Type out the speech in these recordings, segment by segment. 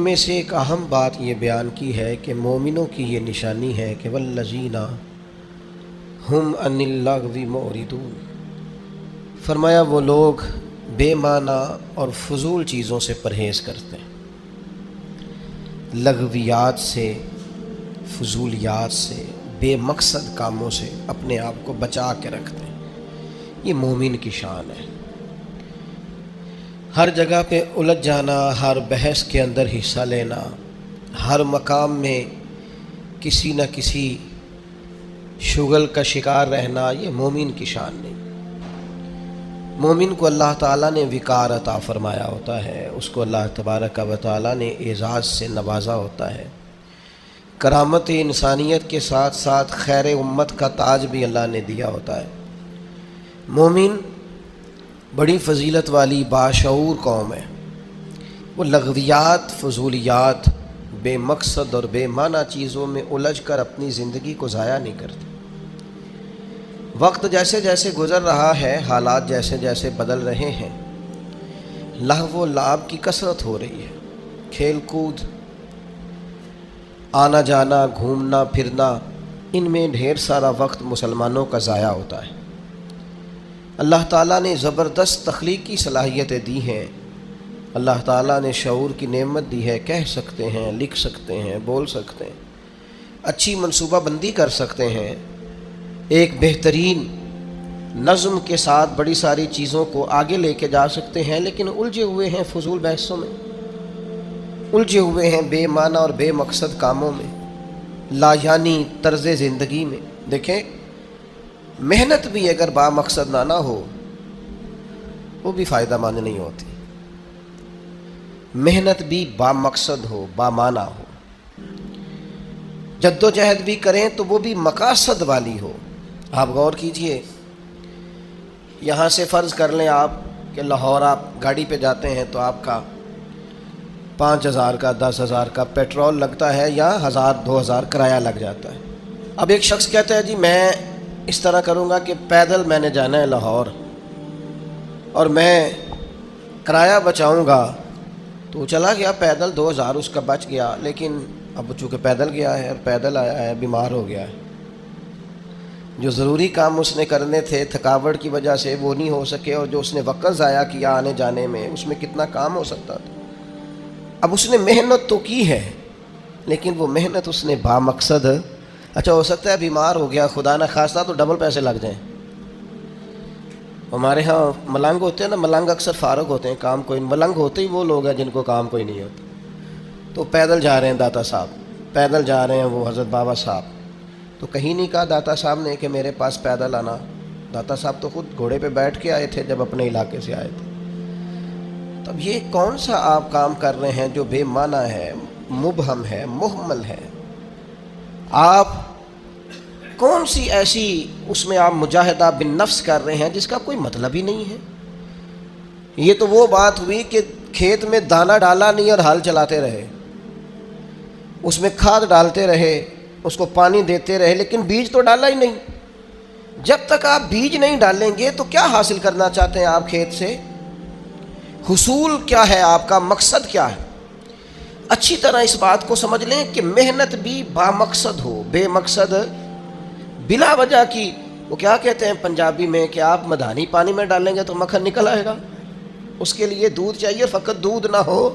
میں سے ایک اہم بات یہ بیان کی ہے کہ مومنوں کی یہ نشانی ہے کہ والذین ہم عن اللغو معرضون، فرمایا وہ لوگ بے معنی اور فضول چیزوں سے پرہیز کرتے ہیں، لغویات سے، فضولیات سے، بے مقصد کاموں سے اپنے آپ کو بچا کے رکھتے ہیں۔ یہ مومن کی شان ہے۔ ہر جگہ پہ الجھ جانا، ہر بحث کے اندر حصہ لینا، ہر مقام میں کسی نہ کسی شغل کا شکار رہنا، یہ مومن کی شان نہیں۔ مومن کو اللہ تعالیٰ نے وقار عطا فرمایا ہوتا ہے، اس کو اللہ تبارک و تعالیٰ نے اعزاز سے نوازا ہوتا ہے، کرامت انسانیت کے ساتھ ساتھ خیر امت کا تاج بھی اللہ نے دیا ہوتا ہے۔ مومن بڑی فضیلت والی باشعور قوم ہے، وہ لغویات، فضولیات، بے مقصد اور بے معنی چیزوں میں الجھ کر اپنی زندگی کو ضائع نہیں کرتے۔ وقت جیسے جیسے گزر رہا ہے، حالات جیسے جیسے بدل رہے ہیں، لہو و لعب کی کثرت ہو رہی ہے، کھیل کود، آنا جانا، گھومنا پھرنا، ان میں ڈھیر سارا وقت مسلمانوں کا ضائع ہوتا ہے۔ اللہ تعالیٰ نے زبردست تخلیقی صلاحیتیں دی ہیں، اللہ تعالیٰ نے شعور کی نعمت دی ہے، کہہ سکتے ہیں، لکھ سکتے ہیں، بول سکتے ہیں، اچھی منصوبہ بندی کر سکتے ہیں، ایک بہترین نظم کے ساتھ بڑی ساری چیزوں کو آگے لے کے جا سکتے ہیں، لیکن الجھے ہوئے ہیں فضول بحثوں میں، الجھے ہوئے ہیں بے معنی اور بے مقصد کاموں میں، لا یعنی طرز زندگی میں۔ دیکھیں، محنت بھی اگر با مقصد نہ ہو وہ بھی فائدہ مند نہیں ہوتی، محنت بھی با مقصد ہو، با معنی ہو، جد و جہد بھی کریں تو وہ بھی مقاصد والی ہو۔ آپ غور کیجئے، یہاں سے فرض کر لیں آپ کہ لاہور آپ گاڑی پہ جاتے ہیں تو آپ کا 5,000 کا 10,000 کا پیٹرول لگتا ہے یا 1,000 2,000 کرایہ لگ جاتا ہے۔ اب ایک شخص کہتا ہے جی میں اس طرح کروں گا کہ پیدل میں نے جانا ہے لاہور اور میں کرایہ بچاؤں گا، تو چلا گیا پیدل، 2,000 اس کا بچ گیا، لیکن اب چونکہ پیدل گیا ہے اور پیدل آیا ہے، بیمار ہو گیا ہے، جو ضروری کام اس نے کرنے تھے تھکاوٹ کی وجہ سے وہ نہیں ہو سکے، اور جو اس نے وقت ضائع کیا آنے جانے میں، اس میں کتنا کام ہو سکتا تھا۔ اب اس نے محنت تو کی ہے، لیکن وہ محنت اس نے با مقصد، اچھا ہو سکتا ہے بیمار ہو گیا، خدا نہ خواستہ تو ڈبل پیسے لگ جائیں۔ ہمارے ہاں ملنگ ہوتے ہیں نا، ملنگ اکثر فارغ ہوتے ہیں، کام کوئی، ملنگ ہوتے ہی وہ لوگ ہیں جن کو کام کوئی نہیں ہوتا، تو پیدل جا رہے ہیں داتا صاحب، پیدل جا رہے ہیں وہ حضرت بابا صاحب، تو کہیں نہیں کہا داتا صاحب نے کہ میرے پاس پیدل آنا، داتا صاحب تو خود گھوڑے پہ بیٹھ کے آئے تھے جب اپنے علاقے سے آئے تھے۔ تب یہ کون سا آپ کام کر رہے ہیں جو بے معنی ہے، مبہم ہے، مہمل ہے؟ آپ کون سی ایسی اس میں آپ مجاہدہ بالنفس کر رہے ہیں جس کا کوئی مطلب ہی نہیں ہے؟ یہ تو وہ بات ہوئی کہ کھیت میں دانہ ڈالا نہیں اور ہل چلاتے رہے، اس میں کھاد ڈالتے رہے، اس کو پانی دیتے رہے، لیکن بیج تو ڈالا ہی نہیں۔ جب تک آپ بیج نہیں ڈالیں گے تو کیا حاصل کرنا چاہتے ہیں آپ کھیت سے؟ حصول کیا ہے آپ کا، مقصد کیا ہے؟ اچھی طرح اس بات کو سمجھ لیں کہ محنت بھی با مقصد ہو، بے مقصد بلا وجہ کی، وہ کیا کہتے ہیں پنجابی میں کہ آپ مدھانی پانی میں ڈالیں گے تو مکھن نکل آئے گا، اس کے لیے دودھ چاہیے، فقط دودھ نہ ہو،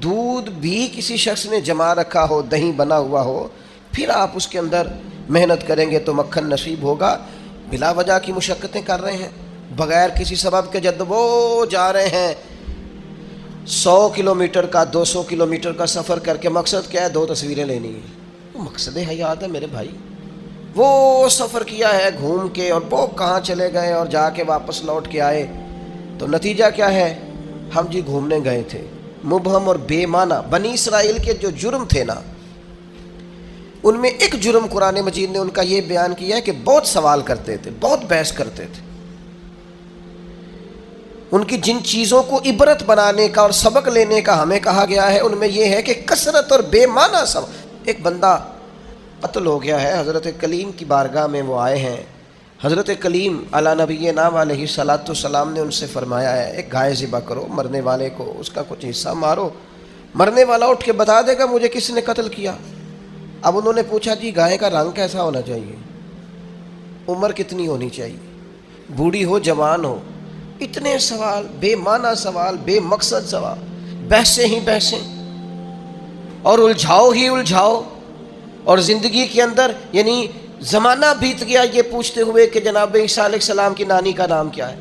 دودھ بھی کسی شخص نے جما رکھا ہو، دہی بنا ہوا ہو، پھر آپ اس کے اندر محنت کریں گے تو مکھن نصیب ہوگا۔ بلا وجہ کی مشقتیں کر رہے ہیں، بغیر کسی سبب کے جد وہ جا رہے ہیں 100 کلومیٹر کا 200 کلومیٹر کا سفر کر کے، مقصد کیا ہے؟ 2 تصویریں لینی ہیں۔ وہ مقصد حیات ہے میرے بھائی، وہ سفر کیا ہے گھوم کے، اور وہ کہاں چلے گئے اور جا کے واپس لوٹ کے آئے، تو نتیجہ کیا ہے؟ ہم جی گھومنے گئے تھے، مبہم اور بے معنی۔ بنی اسرائیل کے جو جرم تھے نا، ان میں ایک جرم قرآن مجید نے ان کا یہ بیان کیا ہے کہ بہت سوال کرتے تھے، بہت بحث کرتے تھے۔ ان کی جن چیزوں کو عبرت بنانے کا اور سبق لینے کا ہمیں کہا گیا ہے، ان میں یہ ہے کہ کثرت اور بے معنی سبق۔ ایک بندہ قتل ہو گیا ہے، حضرت کلیم کی بارگاہ میں وہ آئے ہیں، حضرت کلیم علی نبی نام علیہ الصلاۃ والسلام نے ان سے فرمایا ہے ایک گائے ذبح کرو، مرنے والے کو اس کا کچھ حصہ مارو، مرنے والا اٹھ کے بتا دے گا مجھے کس نے قتل کیا۔ اب انہوں نے پوچھا جی گائے کا رنگ کیسا ہونا چاہیے، عمر کتنی ہونی چاہیے، بوڑھی ہو جوان ہو، اتنے سوال، بے معنی سوال، بے مقصد سوال، بحثیں ہی بحثیں اور الجھاؤ ہی الجھاؤ۔ اور زندگی کے اندر یعنی زمانہ بیت گیا یہ پوچھتے ہوئے کہ جناب عیسیٰ علیہ السلام کی نانی کا نام کیا ہے،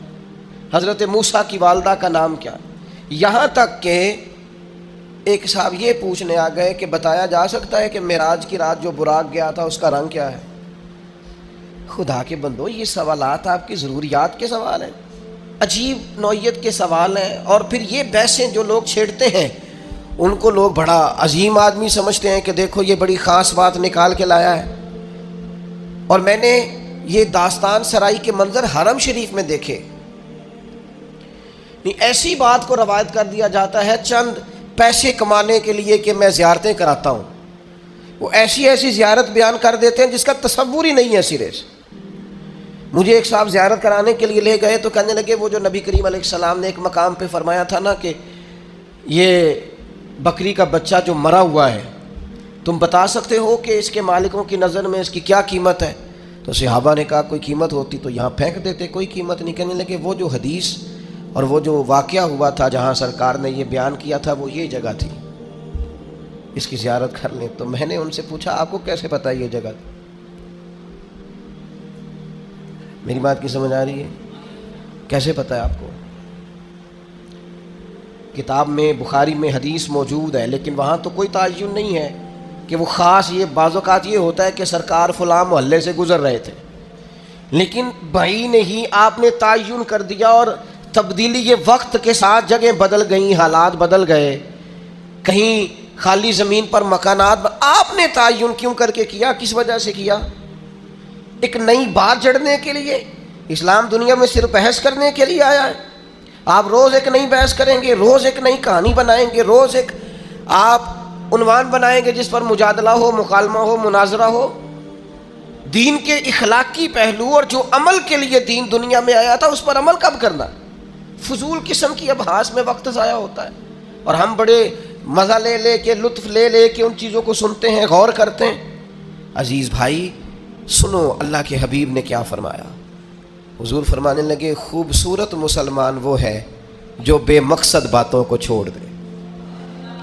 حضرت موسیٰ کی والدہ کا نام کیا ہے، یہاں تک کہ ایک صاحب یہ پوچھنے آ گئے کہ بتایا جا سکتا ہے کہ معراج کی رات جو براق گیا تھا اس کا رنگ کیا ہے۔ خدا کے بندو، یہ سوالات آپ کی ضروریات کے سوال ہیں، عجیب نوعیت کے سوال ہیں۔ اور پھر یہ بحثیں جو لوگ چھیڑتے ہیں ان کو لوگ بڑا عظیم آدمی سمجھتے ہیں کہ دیکھو یہ بڑی خاص بات نکال کے لایا ہے۔ اور میں نے یہ داستان سرائی کے منظر حرم شریف میں دیکھے، ایسی بات کو روایت کر دیا جاتا ہے چند پیسے کمانے کے لیے کہ میں زیارتیں کراتا ہوں، وہ ایسی ایسی زیارت بیان کر دیتے ہیں جس کا تصور ہی نہیں ہے سرے سے۔ مجھے ایک صاحب زیارت کرانے کے لیے لے گئے تو کہنے لگے وہ جو نبی کریم علیہ السلام نے ایک مقام پہ فرمایا تھا نا کہ یہ بکری کا بچہ جو مرا ہوا ہے تم بتا سکتے ہو کہ اس کے مالکوں کی نظر میں اس کی کیا قیمت ہے؟ تو صحابہ نے کہا کوئی قیمت ہوتی تو یہاں پھینک دیتے، کوئی قیمت نہیں۔ کہنے لگے وہ جو حدیث اور وہ جو واقعہ ہوا تھا جہاں سرکار نے یہ بیان کیا تھا وہ یہ جگہ تھی، اس کی زیارت کر لیں۔ تو میں نے ان سے پوچھا آپ کو کیسے پتہ یہ جگہ تھی؟ میری بات کی سمجھ آ رہی ہے؟ کیسے پتہ ہے آپ کو؟ کتاب میں بخاری میں حدیث موجود ہے لیکن وہاں تو کوئی تعین نہیں ہے کہ وہ خاص، یہ بعض اوقات یہ ہوتا ہے کہ سرکار فلاں محلے سے گزر رہے تھے، لیکن بھائی نہیں آپ نے تعین کر دیا اور تبدیلی یہ وقت کے ساتھ جگہیں بدل گئیں، حالات بدل گئے، کہیں خالی زمین پر مکانات، آپ نے تعین کیوں کر کے کیا؟ کس وجہ سے کیا؟ ایک نئی بات جڑنے کے لیے؟ اسلام دنیا میں صرف بحث کرنے کے لیے آیا ہے؟ آپ روز ایک نئی بحث کریں گے، روز ایک نئی کہانی بنائیں گے، روز ایک آپ عنوان بنائیں گے جس پر مجادلہ ہو، مکالمہ ہو، مناظرہ ہو۔ دین کے اخلاقی پہلو اور جو عمل کے لیے دین دنیا میں آیا تھا اس پر عمل کب کرنا؟ فضول قسم کی ابحاث میں وقت ضائع ہوتا ہے اور ہم بڑے مزہ لے لے کے، لطف لے لے کے ان چیزوں کو سنتے ہیں، غور کرتے ہیں۔ عزیز بھائی سنو اللہ کے حبیب نے کیا فرمایا۔ حضور فرمانے لگے خوبصورت مسلمان وہ ہے جو بے مقصد باتوں کو چھوڑ دے،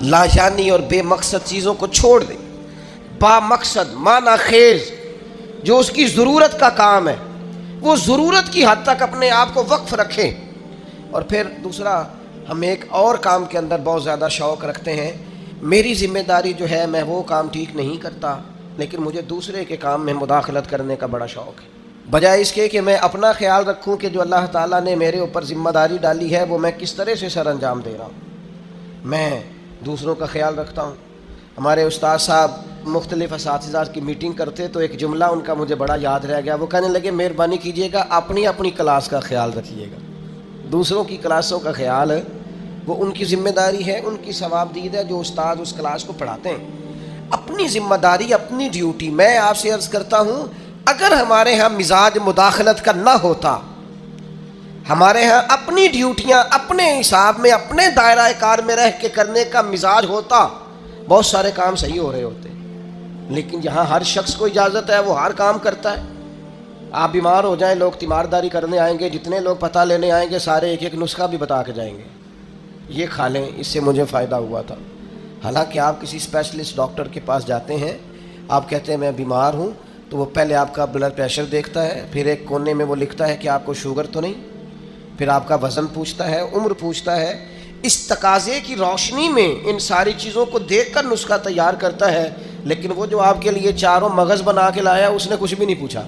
لایانی اور بے مقصد چیزوں کو چھوڑ دے، با مقصد معنی خیز جو اس کی ضرورت کا کام ہے وہ ضرورت کی حد تک اپنے آپ کو وقف رکھیں۔ اور پھر دوسرا، ہم ایک اور کام کے اندر بہت زیادہ شوق رکھتے ہیں، میری ذمہ داری جو ہے میں وہ کام ٹھیک نہیں کرتا لیکن مجھے دوسرے کے کام میں مداخلت کرنے کا بڑا شوق ہے، بجائے اس کے کہ میں اپنا خیال رکھوں کہ جو اللہ تعالیٰ نے میرے اوپر ذمہ داری ڈالی ہے وہ میں کس طرح سے سر انجام دے رہا ہوں، میں دوسروں کا خیال رکھتا ہوں۔ ہمارے استاد صاحب مختلف اساتذہ کی میٹنگ کرتے تو ایک جملہ ان کا مجھے بڑا یاد رہ گیا، وہ کہنے لگے مہربانی کیجیے گا اپنی اپنی کلاس کا خیال رکھیے گا، دوسروں کی کلاسوں کا خیال وہ ان کی ذمہ داری ہے، ان کی ثواب دید ہے جو استاد اس کلاس کو پڑھاتے ہیں۔ اپنی ذمہ داری، اپنی ڈیوٹی۔ میں آپ سے عرض کرتا ہوں اگر ہمارے ہاں مزاج مداخلت کا نہ ہوتا، ہمارے ہاں اپنی ڈیوٹیاں اپنے حساب میں اپنے دائرہ کار میں رہ کے کرنے کا مزاج ہوتا، بہت سارے کام صحیح ہو رہے ہوتے، لیکن یہاں ہر شخص کو اجازت ہے وہ ہر کام کرتا ہے۔ آپ بیمار ہو جائیں، لوگ تیمارداری کرنے آئیں گے، جتنے لوگ پتہ لینے آئیں گے سارے ایک ایک نسخہ بھی بتا کے جائیں گے، یہ کھا لیں اس سے مجھے فائدہ ہوا تھا۔ حالانکہ آپ کسی اسپیشلسٹ ڈاکٹر کے پاس جاتے ہیں، آپ کہتے ہیں میں بیمار ہوں، تو وہ پہلے آپ کا بلڈ پریشر دیکھتا ہے، پھر ایک کونے میں وہ لکھتا ہے کہ آپ کو شوگر تو نہیں، پھر آپ کا وزن پوچھتا ہے، عمر پوچھتا ہے۔ اس تقاضے کی روشنی میں ان ساری چیزوں کو دیکھ کر نسخہ تیار کرتا ہے، لیکن وہ جو آپ کے لیے چاروں مغز بنا کے لایا اس نے کچھ بھی نہیں پوچھا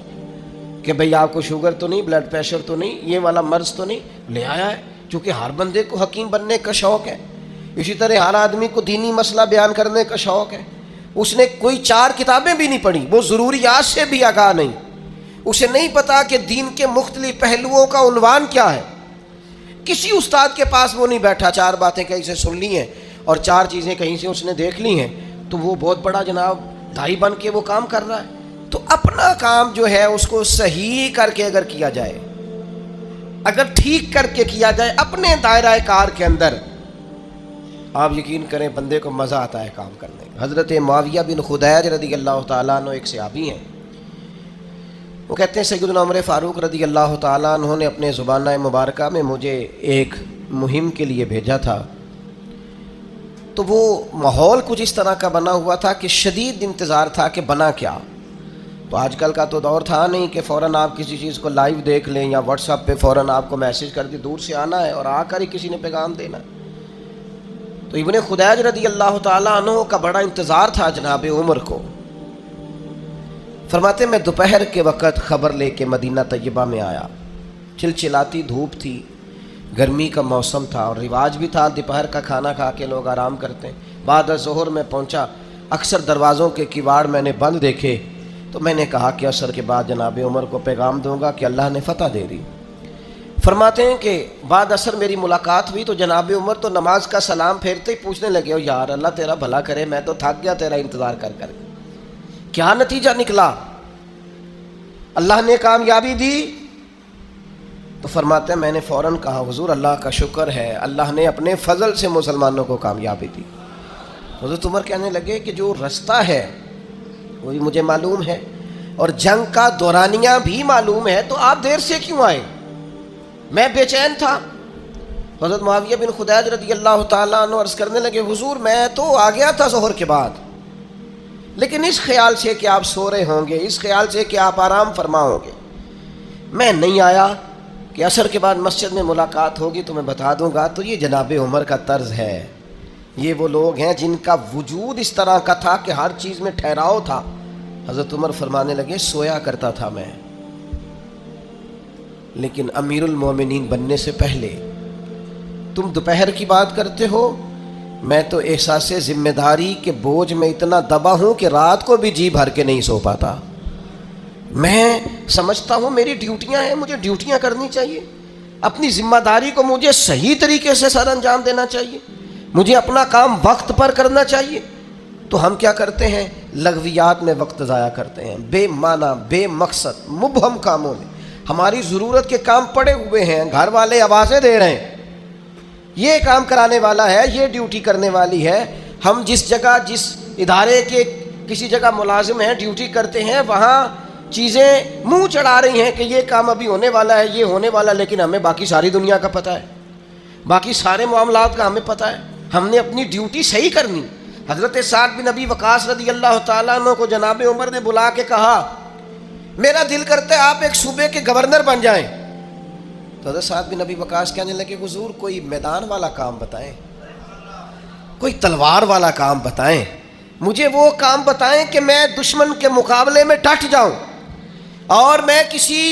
کہ بھئی آپ کو شوگر تو نہیں، بلڈ پریشر تو نہیں، یہ والا مرض تو نہیں، لے آیا ہے۔ چونکہ ہر بندے کو حکیم بننے کا شوق ہے، اسی طرح ہر آدمی کو دینی مسئلہ بیان کرنے کا شوق ہے۔ اس نے کوئی 4 کتابیں بھی نہیں پڑھی، وہ ضروریات سے بھی آگاہ نہیں، اسے نہیں پتا کہ دین کے مختلف پہلوؤں کا عنوان کیا ہے۔ کسی استاد کے پاس وہ نہیں بیٹھا 4 باتیں کہیں سے سن لی ہیں اور 4 چیزیں کہیں سے اس نے دیکھ لی ہیں تو وہ بہت بڑا جناب دائی بن کے وہ کام کر رہا ہے۔ تو اپنا کام جو ہے اس کو صحیح کر کے اگر کیا جائے، اگر ٹھیک کر کے کیا جائے اپنے دائرہ کار کے اندر، آپ یقین کریں بندے کو مزہ آتا ہے کام کرنے میں۔ حضرت معاویہ بن خدیج رضی اللہ تعالیٰ عنہ ایک صحابی ہیں، وہ کہتے ہیں سیدنا عمر فاروق رضی اللہ تعالیٰ عنہ نے اپنے زبانہ مبارکہ میں مجھے ایک مہم کے لیے بھیجا تھا، تو وہ ماحول کچھ اس طرح کا بنا ہوا تھا کہ شدید انتظار تھا کہ بنا کیا۔ تو آج کل کا تو دور تھا نہیں کہ فوراً آپ کسی چیز کو لائیو دیکھ لیں یا واٹس ایپ پہ فوراً آپ کو میسج کر دی، دور سے آنا ہے اور آ کر ہی کسی نے پیغام دینا۔ تو ابن خدیج رضی اللہ تعالیٰ عنہ کا بڑا انتظار تھا جناب عمر کو۔ فرماتے میں دوپہر کے وقت خبر لے کے مدینہ طیبہ میں آیا، چلچلاتی دھوپ تھی، گرمی کا موسم تھا اور رواج بھی تھا دوپہر کا کھانا کھا کے لوگ آرام کرتے ہیں۔ بعد ظہر میں پہنچا، اکثر دروازوں کے کیواڑ میں نے بند دیکھے، تو میں نے کہا کہ عصر کے بعد جناب عمر کو پیغام دوں گا کہ اللہ نے فتح دے دی۔ فرماتے ہیں کہ بعد عصر میری ملاقات ہوئی تو جناب عمر تو نماز کا سلام پھیرتے ہی پوچھنے لگے، او یار اللہ تیرا بھلا کرے، میں تو تھک گیا تیرا انتظار کر کر کے، کیا نتیجہ نکلا؟ اللہ نے کامیابی دی؟ تو فرماتے ہیں میں نے فوراً کہا حضور اللہ کا شکر ہے، اللہ نے اپنے فضل سے مسلمانوں کو کامیابی دی۔ حضرت عمر کہنے لگے کہ جو رستہ ہے وہ بھی مجھے معلوم ہے اور جنگ کا دورانیہ بھی معلوم ہے، تو آپ دیر سے کیوں آئے؟ میں بے چین تھا۔ حضرت معاویہ بن خدیج رضی اللہ تعالیٰ عنہ عرض کرنے لگے حضور میں تو آ گیا تھا ظہر کے بعد، لیکن اس خیال سے کہ آپ سو رہے ہوں گے، اس خیال سے کہ آپ آرام فرما ہوں گے، میں نہیں آیا کہ عصر کے بعد مسجد میں ملاقات ہوگی تو میں بتا دوں گا۔ تو یہ جناب عمر کا طرز ہے، یہ وہ لوگ ہیں جن کا وجود اس طرح کا تھا کہ ہر چیز میں ٹھہراؤ تھا۔ حضرت عمر فرمانے لگے سویا کرتا تھا میں، لیکن امیر المومنین بننے سے پہلے تم دوپہر کی بات کرتے ہو، میں تو احساس ذمہ داری کے بوجھ میں اتنا دبا ہوں کہ رات کو بھی جی بھر کے نہیں سو پاتا۔ میں سمجھتا ہوں میری ڈیوٹیاں ہیں، مجھے ڈیوٹیاں کرنی چاہیے، اپنی ذمہ داری کو مجھے صحیح طریقے سے سر انجام دینا چاہیے، مجھے اپنا کام وقت پر کرنا چاہیے۔ تو ہم کیا کرتے ہیں؟ لغویات میں وقت ضائع کرتے ہیں، بے معنی بے مقصد مبہم کاموں میں۔ ہماری ضرورت کے کام پڑے ہوئے ہیں، گھر والے آوازیں دے رہے ہیں، یہ کام کرانے والا ہے، یہ ڈیوٹی کرنے والی ہے۔ ہم جس جگہ جس ادارے کے کسی جگہ ملازم ہیں، ڈیوٹی کرتے ہیں، وہاں چیزیں منہ چڑھا رہی ہیں کہ یہ کام ابھی ہونے والا ہے، یہ ہونے والا، لیکن ہمیں باقی ساری دنیا کا پتہ ہے، باقی سارے معاملات کا ہمیں پتہ ہے۔ ہم نے اپنی ڈیوٹی صحیح کرنی۔ حضرت سعد بن ابی وقاص رضی اللہ تعالیٰ عنہ کو جناب عمر نے بلا کے کہا میرا دل کرتا ہے آپ ایک صوبے کے گورنر بن جائیں۔ تو حضرت سعد بن ابی وقاص کہنے لگے حضور کوئی میدان والا کام بتائیں، کوئی تلوار والا کام بتائیں، مجھے وہ کام بتائیں کہ میں دشمن کے مقابلے میں ڈٹ جاؤں اور میں کسی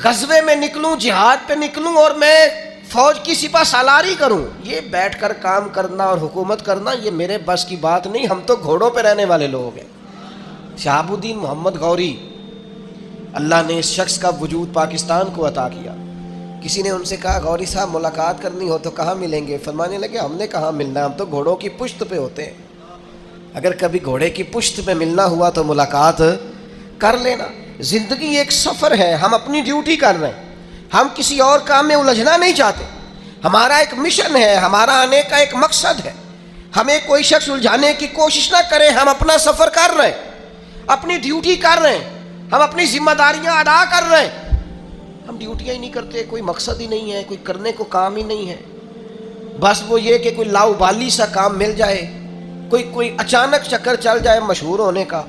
غزوے میں نکلوں، جہاد پہ نکلوں اور میں فوج کی سپہ سالاری کروں۔ یہ بیٹھ کر کام کرنا اور حکومت کرنا یہ میرے بس کی بات نہیں، ہم تو گھوڑوں پہ رہنے والے لوگ ہیں۔ شہاب الدین محمد غوری، اللہ نے اس شخص کا وجود پاکستان کو عطا کیا۔ کسی نے ان سے کہا غوری صاحب ملاقات کرنی ہو تو کہاں ملیں گے؟ فرمانے لگے ہم نے کہاں ملنا ہے، ہم تو گھوڑوں کی پشت پہ ہوتے ہیں، اگر کبھی گھوڑے کی پشت پہ ملنا ہوا تو ملاقات کر لینا۔ زندگی ایک سفر ہے، ہم اپنی ڈیوٹی کر رہے ہیں، ہم کسی اور کام میں الجھنا نہیں چاہتے، ہمارا ایک مشن ہے، ہمارا آنے کا ایک مقصد ہے، ہمیں کوئی شخص الجھانے کی کوشش نہ کرے، ہم اپنا سفر کر رہے ہیں، اپنی ڈیوٹی کر رہے ہیں، ہم اپنی ذمہ داریاں ادا کر رہے ہیں۔ ہم ڈیوٹیاں ہی نہیں کرتے، کوئی مقصد ہی نہیں ہے، کوئی کرنے کو کام ہی نہیں ہے، بس وہ یہ کہ کوئی لاؤبالی سا کام مل جائے، کوئی اچانک چکر چل جائے مشہور ہونے کا،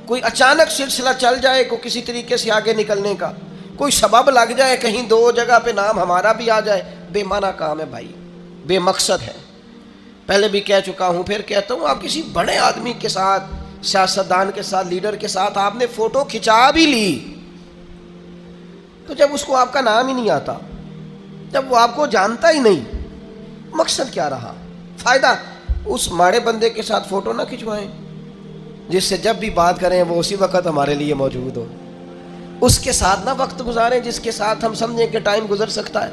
کوئی اچانک سلسلہ چل جائے کو کسی طریقے سے آگے نکلنے کا، کوئی سبب لگ جائے، کہیں دو جگہ پہ نام ہمارا بھی آ جائے، بے معنی کام ہے بھائی، بے مقصد ہے۔ پہلے بھی کہہ چکا ہوں، پھر کہتا ہوں، آپ کسی بڑے آدمی کے ساتھ، سیاستدان کے ساتھ، لیڈر کے ساتھ آپ نے فوٹو کھچا بھی لی، تو جب اس کو آپ کا نام ہی نہیں آتا، جب وہ آپ کو جانتا ہی نہیں، مقصد کیا رہا؟ فائدہ اس ماڑے بندے کے ساتھ فوٹو نہ کھنچوائیں جس سے جب بھی بات کریں وہ اسی وقت ہمارے لیے موجود ہو، اس کے ساتھ نہ وقت گزاریں جس کے ساتھ ہم سمجھیں کہ ٹائم گزر سکتا ہے۔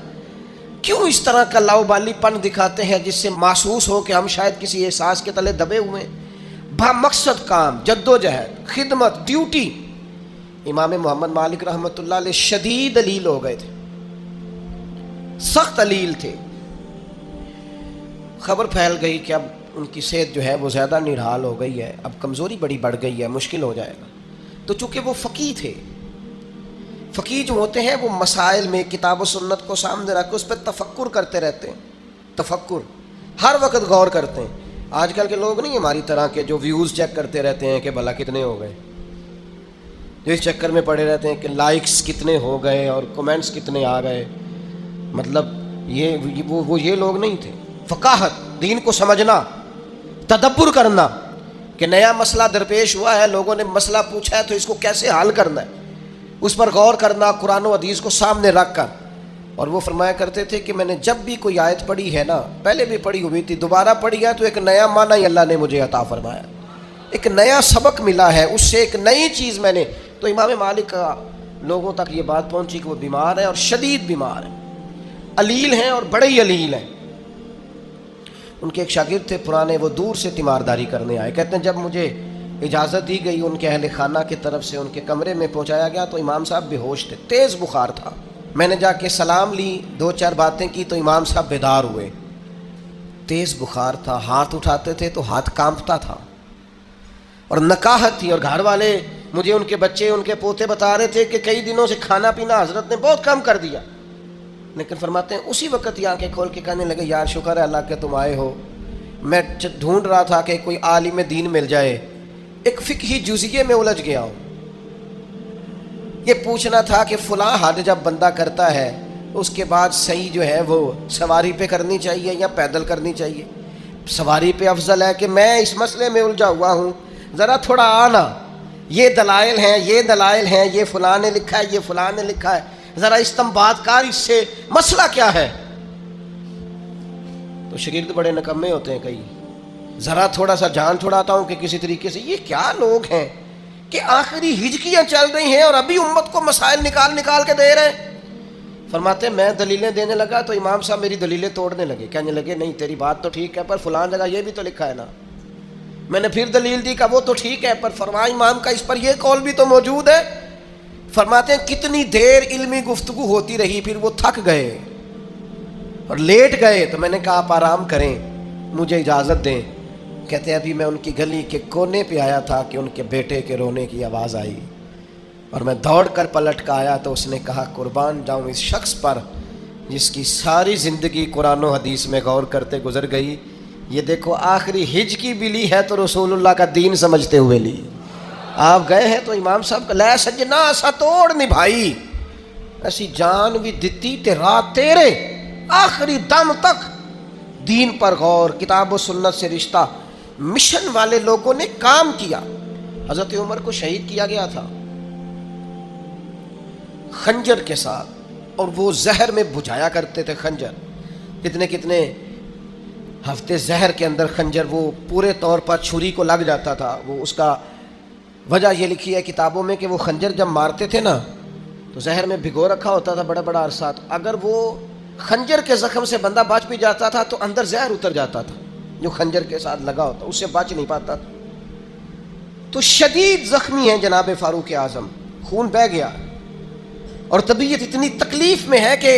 کیوں اس طرح کا لاؤبالی پن دکھاتے ہیں جس سے محسوس ہو کہ ہم شاید کسی احساس کے تلے دبے ہوئے ہیں؟ مقصد کام، جدوجہد، خدمت، ڈیوٹی۔ امام محمد مالک رحمۃ اللہ علیہ شدید علیل ہو گئے تھے، سخت علیل تھے، خبر پھیل گئی کہ اب ان کی صحت جو ہے وہ زیادہ نڈھال ہو گئی ہے، اب کمزوری بڑی بڑھ گئی ہے، مشکل ہو جائے گا۔ تو چونکہ وہ فقیہ تھے، فقیہ جو ہوتے ہیں وہ مسائل میں کتاب و سنت کو سامنے رکھ کے اس پہ تفکر کرتے رہتے ہیں، تفکر ہر وقت غور کرتے ہیں۔ آج کل کے لوگ نہیں ہماری طرح کے جو ویوز چیک کرتے رہتے ہیں کہ بھلا کتنے ہو گئے، جو اس چکر میں پڑے رہتے ہیں کہ لائکس کتنے ہو گئے اور کمنٹس کتنے آ گئے۔ مطلب وہ یہ لوگ نہیں تھے۔ فقاہت، دین کو سمجھنا، تدبر کرنا کہ نیا مسئلہ درپیش ہوا ہے، لوگوں نے مسئلہ پوچھا ہے تو اس کو کیسے حل کرنا ہے، اس پر غور کرنا قرآن و حدیث کو سامنے رکھ کر۔ اور وہ فرمایا کرتے تھے کہ میں نے جب بھی کوئی آیت پڑھی ہے نا، پہلے بھی پڑھی ہوئی تھی، دوبارہ پڑھی ہے تو ایک نیا معنی ہی اللہ نے مجھے عطا فرمایا، ایک نیا سبق ملا ہے، اس سے ایک نئی چیز میں نے۔ تو امام مالک کا لوگوں تک یہ بات پہنچی کہ وہ بیمار ہیں اور شدید بیمار ہیں، علیل ہیں اور بڑے ہی علیل ہیں۔ ان کے ایک شاگرد تھے پرانے، وہ دور سے تیمارداری کرنے آئے۔ کہتے ہیں جب مجھے اجازت دی گئی ان کے اہل خانہ کی طرف سے، ان کے کمرے میں پہنچایا گیا تو امام صاحب بے ہوش تھے، تیز بخار تھا۔ میں نے جا کے سلام لی، 2-4 باتیں کی تو امام صاحب بیدار ہوئے۔ تیز بخار تھا، ہاتھ اٹھاتے تھے تو ہاتھ کانپتا تھا، اور نکاہت تھی، اور گھر والے مجھے ان کے بچے، ان کے پوتے بتا رہے تھے کہ کئی دنوں سے کھانا پینا حضرت نے بہت کم کر دیا۔ لیکن فرماتے ہیں اسی وقت یہ آنکھیں کھول کے کہنے لگے یار شکر ہے اللہ کہ تم آئے ہو، میں ڈھونڈ رہا تھا کہ کوئی عالم دین مل جائے، ایک فقہی جزئیے میں الجھ گیا ہوں۔ یہ پوچھنا تھا کہ فلاں حد جب بندہ کرتا ہے اس کے بعد صحیح جو ہے وہ سواری پہ کرنی چاہیے یا پیدل کرنی چاہیے؟ سواری پہ افضل ہے کہ میں اس مسئلے میں الجھا ہوا ہوں، ذرا تھوڑا آنا، یہ دلائل ہیں، یہ دلائل ہیں، یہ فلاں نے لکھا ہے، یہ فلاں نے لکھا ہے، ذرا استنباط کار اس سے مسئلہ کیا ہے؟ تو شاگرد بڑے نکمے ہوتے ہیں کئی، ذرا تھوڑا سا جان چھڑاتا ہوں کہ کسی طریقے سے یہ کیا لوگ ہیں کہ آخری ہجکیاں چل رہی ہیں اور ابھی امت کو مسائل نکال نکال کے دے رہے ہیں۔ فرماتے ہیں میں دلیلیں دینے لگا تو امام صاحب میری دلیلیں توڑنے لگے، کہنے لگے نہیں تیری بات تو ٹھیک ہے پر فلاں جگہ یہ بھی تو لکھا ہے نا۔ میں نے پھر دلیل دی کہ وہ تو ٹھیک ہے پر فرمایا امام کا اس پر یہ قول بھی تو موجود ہے۔ فرماتے ہیں کتنی دیر علمی گفتگو ہوتی رہی، پھر وہ تھک گئے اور لیٹ گئے تو میں نے کہا آپ آرام کریں، مجھے اجازت دیں۔ کہتے ہیں ابھی میں ان کی گلی کے کونے پہ آیا تھا کہ ان کے بیٹے کے رونے کی آواز آئی، اور میں دوڑ کر پلٹ کر آیا تو اس نے کہا قربان جاؤں اس شخص پر جس کی ساری زندگی قرآن و حدیث میں غور کرتے گزر گئی، یہ دیکھو آخری ہج کی بھی لی ہے تو رسول اللہ کا دین سمجھتے ہوئے لی۔ آپ گئے ہیں تو امام صاحب کا لے سجنا سا توڑ نبھائی، ایسی جان بھی دتی تے رات تیرے، آخری دم تک دین پر غور، کتاب و سنت سے رشتہ۔ مشن والے لوگوں نے کام کیا۔ حضرت عمر کو شہید کیا گیا تھا خنجر کے ساتھ، اور وہ زہر میں بجھایا کرتے تھے خنجر، کتنے کتنے ہفتے زہر کے اندر خنجر وہ پورے طور پر چھری کو لگ جاتا تھا۔ وہ اس کا وجہ یہ لکھی ہے کتابوں میں کہ وہ خنجر جب مارتے تھے نا تو زہر میں بھگو رکھا ہوتا تھا بڑا بڑا عرصہ، اگر وہ خنجر کے زخم سے بندہ بچ بھی جاتا تھا تو اندر زہر اتر جاتا تھا جو خنجر کے ساتھ لگا ہوتا، اس سے بچ نہیں پاتا تھا۔ تو شدید زخمی ہیں جناب فاروق اعظم، خون بہہ گیا اور طبیعت اتنی تکلیف میں ہے کہ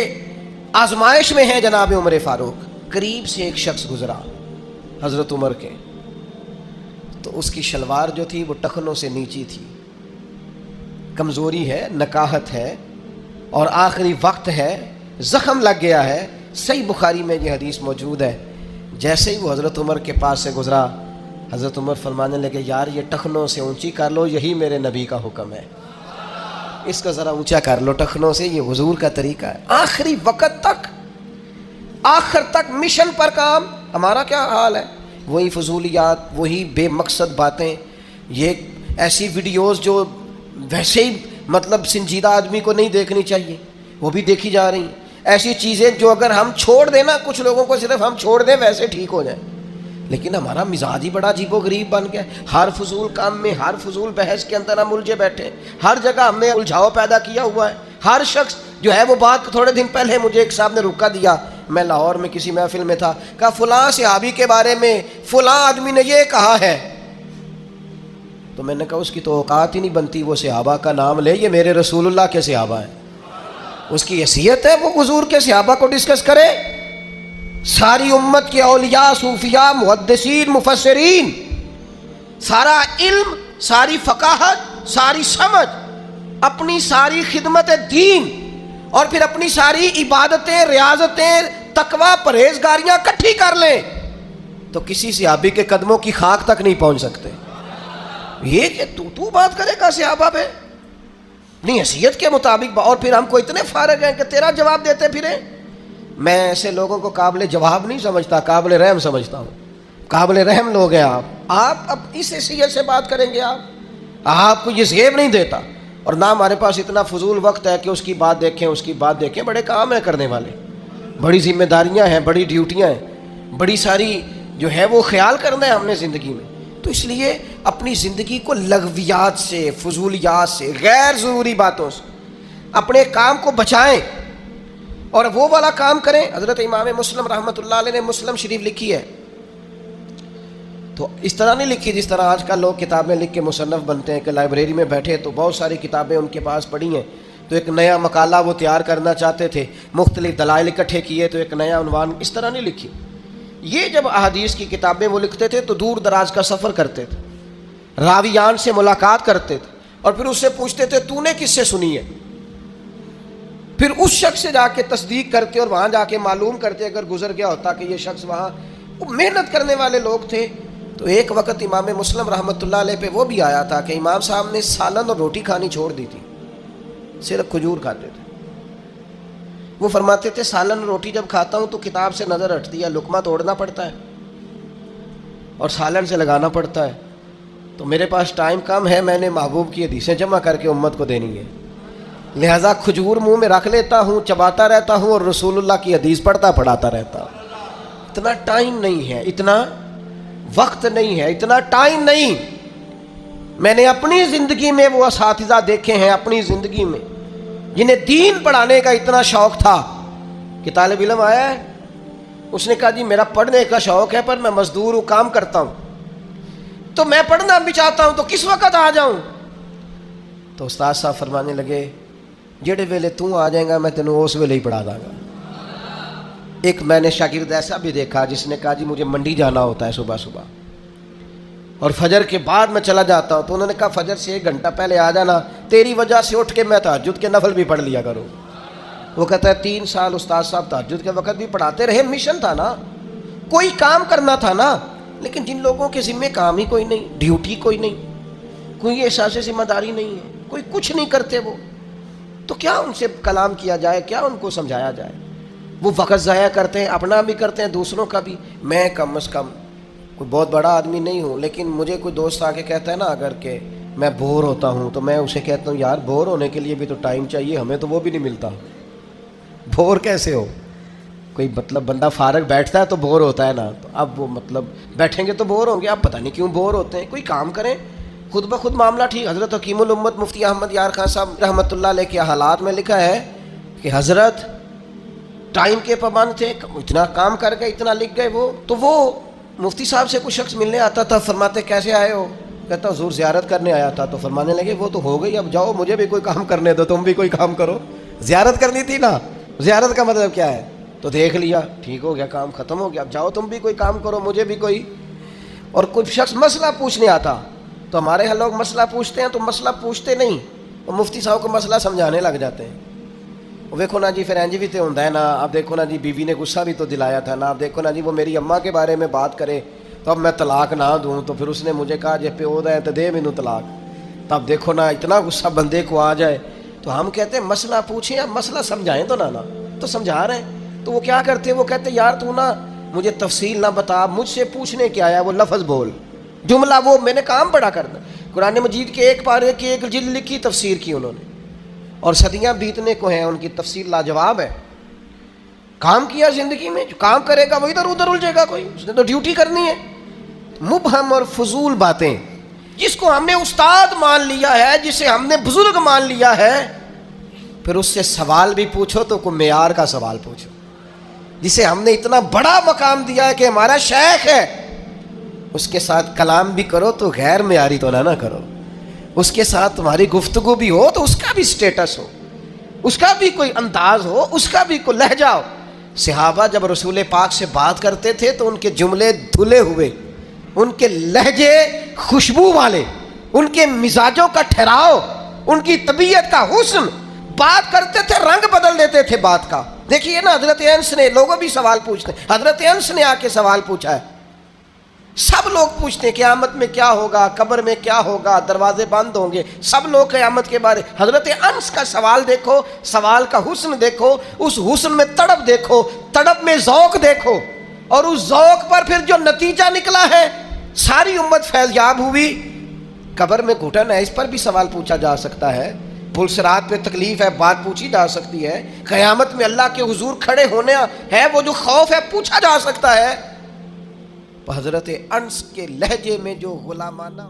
آزمائش میں ہے جناب عمر فاروق۔ قریب سے ایک شخص گزرا حضرت عمر کے، تو اس کی شلوار جو تھی وہ ٹخنوں سے نیچی تھی، کمزوری ہے، نکاہت ہے اور آخری وقت ہے، زخم لگ گیا ہے۔ صحیح بخاری میں یہ حدیث موجود ہے۔ جیسے ہی وہ حضرت عمر کے پاس سے گزرا، حضرت عمر فرمانے لگے یار یہ ٹخنوں سے اونچی کر لو، یہی میرے نبی کا حکم ہے، اس کو ذرا اونچا کر لو ٹخنوں سے، یہ حضور کا طریقہ ہے۔ آخری وقت تک، آخر تک مشن پر کام۔ ہمارا کیا حال ہے؟ وہی فضولیات، وہی بے مقصد باتیں، یہ ایسی ویڈیوز جو ویسے ہی مطلب سنجیدہ آدمی کو نہیں دیکھنی چاہیے وہ بھی دیکھی جا رہی ہیں، ایسی چیزیں جو اگر ہم چھوڑ دیں نا، کچھ لوگوں کو صرف ہم چھوڑ دیں ویسے ٹھیک ہو جائیں، لیکن ہمارا مزاج ہی بڑا عجیب و غریب بن گیا۔ ہر فضول کام میں، ہر فضول بحث کے اندر ہم الجھے بیٹھے، ہر جگہ ہم نے الجھاؤ پیدا کیا ہوا ہے۔ ہر شخص جو ہے وہ بات تھوڑے دن پہلے مجھے ایک صاحب نے روکا دیا، میں لاہور میں کسی محفل میں تھا، کہا فلاں صحابی کے بارے میں فلاں آدمی نے یہ کہا ہے، تو میں نے کہا اس کی تو اوقات ہی نہیں بنتی، وہ صحابہ کا نام لے، یہ میرے رسول اللہ کے صحابہ ہیں، اس کی حیثیت ہے وہ حضور کے صحابہ کو ڈسکس کرے؟ ساری امت کے اولیاء، صوفیاء، محدثین، مفسرین، سارا علم، ساری فقاہت، ساری سمجھ، اپنی ساری خدمت دین اور پھر اپنی ساری عبادتیں، ریاضتیں، تقوی، پرہیزگاریاں اکٹھی کر لیں تو کسی صحابی کے قدموں کی خاک تک نہیں پہنچ سکتے. یہ کہ تو بات کرے گا صحابہ پہ اپنی حیثیت کے مطابق، اور پھر ہم کو اتنے فارغ ہیں کہ تیرا جواب دیتے پھریں. میں ایسے لوگوں کو قابل جواب نہیں سمجھتا، قابل رحم سمجھتا ہوں. قابل رحم لوگ ہیں آپ اب اس حیثیت سے بات کریں گے. آپ کو یہ زیب نہیں دیتا، اور نہ ہمارے پاس اتنا فضول وقت ہے کہ اس کی بات دیکھیں، اس کی بات دیکھیں. بڑے کام ہیں کرنے والے، بڑی ذمہ داریاں ہیں، بڑی ڈیوٹیاں ہیں، بڑی ساری جو ہے وہ خیال کرنا ہے ہم نے زندگی میں. تو اس لیے اپنی زندگی کو لغویات سے، فضولیات سے، غیر ضروری باتوں سے اپنے کام کو بچائیں اور وہ والا کام کریں. حضرت امام مسلم رحمۃ اللہ علیہ نے مسلم شریف لکھی ہے، تو اس طرح نہیں لکھی جس طرح آج کل لوگ کتابیں لکھ کے مصنف بنتے ہیں کہ لائبریری میں بیٹھے تو بہت ساری کتابیں ان کے پاس پڑھی ہیں، تو ایک نیا مقالہ وہ تیار کرنا چاہتے تھے، مختلف دلائل اکٹھے کیے تو ایک نیا عنوان. اس طرح نہیں لکھی. یہ جب احادیث کی کتابیں وہ لکھتے تھے تو دور دراز کا سفر کرتے تھے، راویان سے ملاقات کرتے تھے اور پھر اس سے پوچھتے تھے تو نے کس سے سنی ہے، پھر اس شخص سے جا کے تصدیق کرتے اور وہاں جا کے معلوم کرتے. اگر گزر گیا ہوتا کہ یہ شخص وہاں، وہ محنت کرنے والے لوگ تھے. تو ایک وقت امام مسلم رحمۃ اللہ علیہ پہ وہ بھی آیا تھا کہ امام صاحب نے سالن اور روٹی کھانی چھوڑ دی تھی، صرف کھجور کھاتے تھے. وہ فرماتے تھے سالن اور روٹی جب کھاتا ہوں تو کتاب سے نظر ہٹتی ہے، لقمہ توڑنا پڑتا ہے اور سالن سے لگانا پڑتا ہے، تو میرے پاس ٹائم کم ہے، میں نے محبوب کی حدیثیں جمع کر کے امت کو دینی ہے، لہٰذا کھجور منہ میں رکھ لیتا ہوں، چباتا رہتا ہوں اور رسول اللہ کی حدیث پڑھاتا رہتا ہوں. اتنا ٹائم نہیں ہے، اتنا وقت نہیں ہے، اتنا ٹائم نہیں. میں نے اپنی زندگی میں وہ اساتذہ دیکھے ہیں، اپنی زندگی میں جنہیں دین پڑھانے کا اتنا شوق تھا کہ طالب علم آیا ہے، اس نے کہا جی میرا پڑھنے کا شوق ہے پر میں مزدور ہوں، کام کرتا ہوں، تو میں پڑھنا بھی چاہتا ہوں تو کس وقت آ جاؤں؟ تو استاد صاحب فرمانے لگے جڑے ویلے تو آ جائیں گا میں تینوں اس ویلے ہی پڑھا داں گا. ایک میں نے شاگرد ایسا بھی دیکھا جس نے کہا جی مجھے منڈی جانا ہوتا ہے صبح صبح اور فجر کے بعد میں چلا جاتا ہوں، تو انہوں نے کہا فجر سے 1 گھنٹہ پہلے آ جانا، تیری وجہ سے اٹھ کے میں تہجد کے نفل بھی پڑھ لیا کروں. وہ کہتا ہے 3 سال استاد صاحب تہجد کے وقت بھی پڑھاتے رہے، مشن تھا نا، کوئی کام کرنا تھا نا. لیکن جن لوگوں کے ذمہ کام ہی کوئی نہیں، ڈیوٹی کوئی نہیں، کوئی احساس ذمہ داری نہیں ہے، کوئی کچھ نہیں کرتے، وہ تو کیا ان سے کلام کیا جائے، کیا ان کو سمجھایا جائے؟ وہ وقت ضائع کرتے ہیں، اپنا بھی کرتے ہیں، دوسروں کا بھی. میں کم از کم کوئی بہت بڑا آدمی نہیں ہوں، لیکن مجھے کوئی دوست آ کے کہتا ہے نا اگر کہ میں بور ہوتا ہوں تو میں اسے کہتا ہوں یار بور ہونے کے لیے بھی تو ٹائم چاہیے، ہمیں تو وہ بھی نہیں ملتا. بور کیسے ہو؟ کوئی مطلب بندہ فارغ بیٹھتا ہے تو بور ہوتا ہے نا، تو اب وہ مطلب بیٹھیں گے تو بور ہوں گے، اب پتہ نہیں کیوں بور ہوتے ہیں. کوئی کام کریں، خود بخود معاملہ ٹھیک. حضرت حکیم الامت مفتی احمد یار خان صاحب رحمۃ اللہ علیہ کے حالات میں لکھا ہے کہ حضرت ٹائم کے پابند تھے، اتنا کام کر گئے، اتنا لکھ گئے. وہ تو وہ مفتی صاحب سے کچھ شخص ملنے آتا تھا، فرماتے کیسے آئے ہو؟ کہتا حضور زیارت کرنے آیا تھا. تو فرمانے لگے وہ تو ہو گئی، اب جاؤ مجھے بھی کوئی کام کرنے دو، تم بھی کوئی کام کرو. زیارت کرنی تھی نا، زیارت کا مطلب کیا ہے؟ تو دیکھ لیا، ٹھیک ہو گیا، کام ختم ہو گیا، اب جاؤ تم بھی کوئی کام کرو، مجھے بھی کوئی. اور کچھ شخص مسئلہ پوچھنے آتا، تو ہمارے ہاں لوگ مسئلہ پوچھتے ہیں تو مسئلہ پوچھتے نہیں، وہ مفتی صاحب کو مسئلہ سمجھانے لگ جاتے ہیں. دیکھو نا جی پھر انج بھی تو ہوتا ہے نا، اب دیکھو نا جی بیوی نے غصہ بھی تو دلایا تھا نا، اب دیکھو نا جی وہ میری اماں کے بارے میں بات کرے تو اب میں طلاق نہ دوں، تو پھر اس نے مجھے کہا جی پیو دا ہے تو دے مینوں طلاق. تب دیکھو نا اتنا غصہ بندے کو آ جائے. تو ہم کہتے ہیں مسئلہ پوچھیں، اب مسئلہ سمجھائیں تو نا تو سمجھا رہے ہیں. تو وہ کیا کرتے ہیں، وہ کہتے ہیں یار تو نا مجھے تفصیل نہ بتا، مجھ سے پوچھنے کیا آیا، وہ لفظ بول، جملہ وہ میں نے کام پڑھا کرنا. قرآن مجید کے 1 پارے کی 1 جلد لکھی، تفسیر کی انہوں نے، اور صدیاں بیتنے کو ہیں، ان کی تفسیر لاجواب ہے. کام کیا زندگی میں، جو کام کرے گا وہ ادھر ادھر الجھے گا، کوئی اس نے تو ڈیوٹی کرنی ہے. مبہم اور فضول باتیں، جس کو ہم نے استاد مان لیا ہے، جسے ہم نے بزرگ مان لیا ہے، پھر اس سے سوال بھی پوچھو تو کوئی معیار کا سوال پوچھو. جسے ہم نے اتنا بڑا مقام دیا ہے کہ ہمارا شیخ ہے، اس کے ساتھ کلام بھی کرو تو غیر معیاری تو نہ کرو. اس کے ساتھ تمہاری گفتگو بھی ہو تو اس کا بھی سٹیٹس ہو، اس کا بھی کوئی انداز ہو، اس کا بھی کوئی لہجہ ہو. صحابہ جب رسول پاک سے بات کرتے تھے تو ان کے جملے دھلے ہوئے، ان کے لہجے خوشبو والے، ان کے مزاجوں کا ٹھہراؤ، ان کی طبیعت کا حسن، بات کرتے تھے رنگ بدل دیتے تھے بات کا۔ دیکھیے نا حضرت انس نے، لوگوں بھی سوال پوچھتے ہیں، حضرت انس نے آ کے سوال پوچھا ہے، سب لوگ پوچھتے ہیں قیامت میں کیا ہوگا، قبر میں کیا ہوگا، دروازے بند ہوں گے، سب لوگ قیامت کے بارے۔ حضرت انس کا سوال دیکھو، سوال کا حسن دیکھو، اس حسن میں تڑپ دیکھو، تڑپ میں ذوق دیکھو، اور اس ذوق پر پھر جو نتیجہ نکلا ہے، ساری امت فیض یاب ہوئی۔ قبر میں گھٹن ہے، اس پر بھی سوال پوچھا جا سکتا ہے، پل صراط پہ تکلیف ہے، بات پوچھی جا سکتی ہے، قیامت میں اللہ کے حضور کھڑے ہونے ہے، وہ جو خوف ہے پوچھا جا سکتا ہے۔ حضرت انس کے لہجے میں جو غلامانہ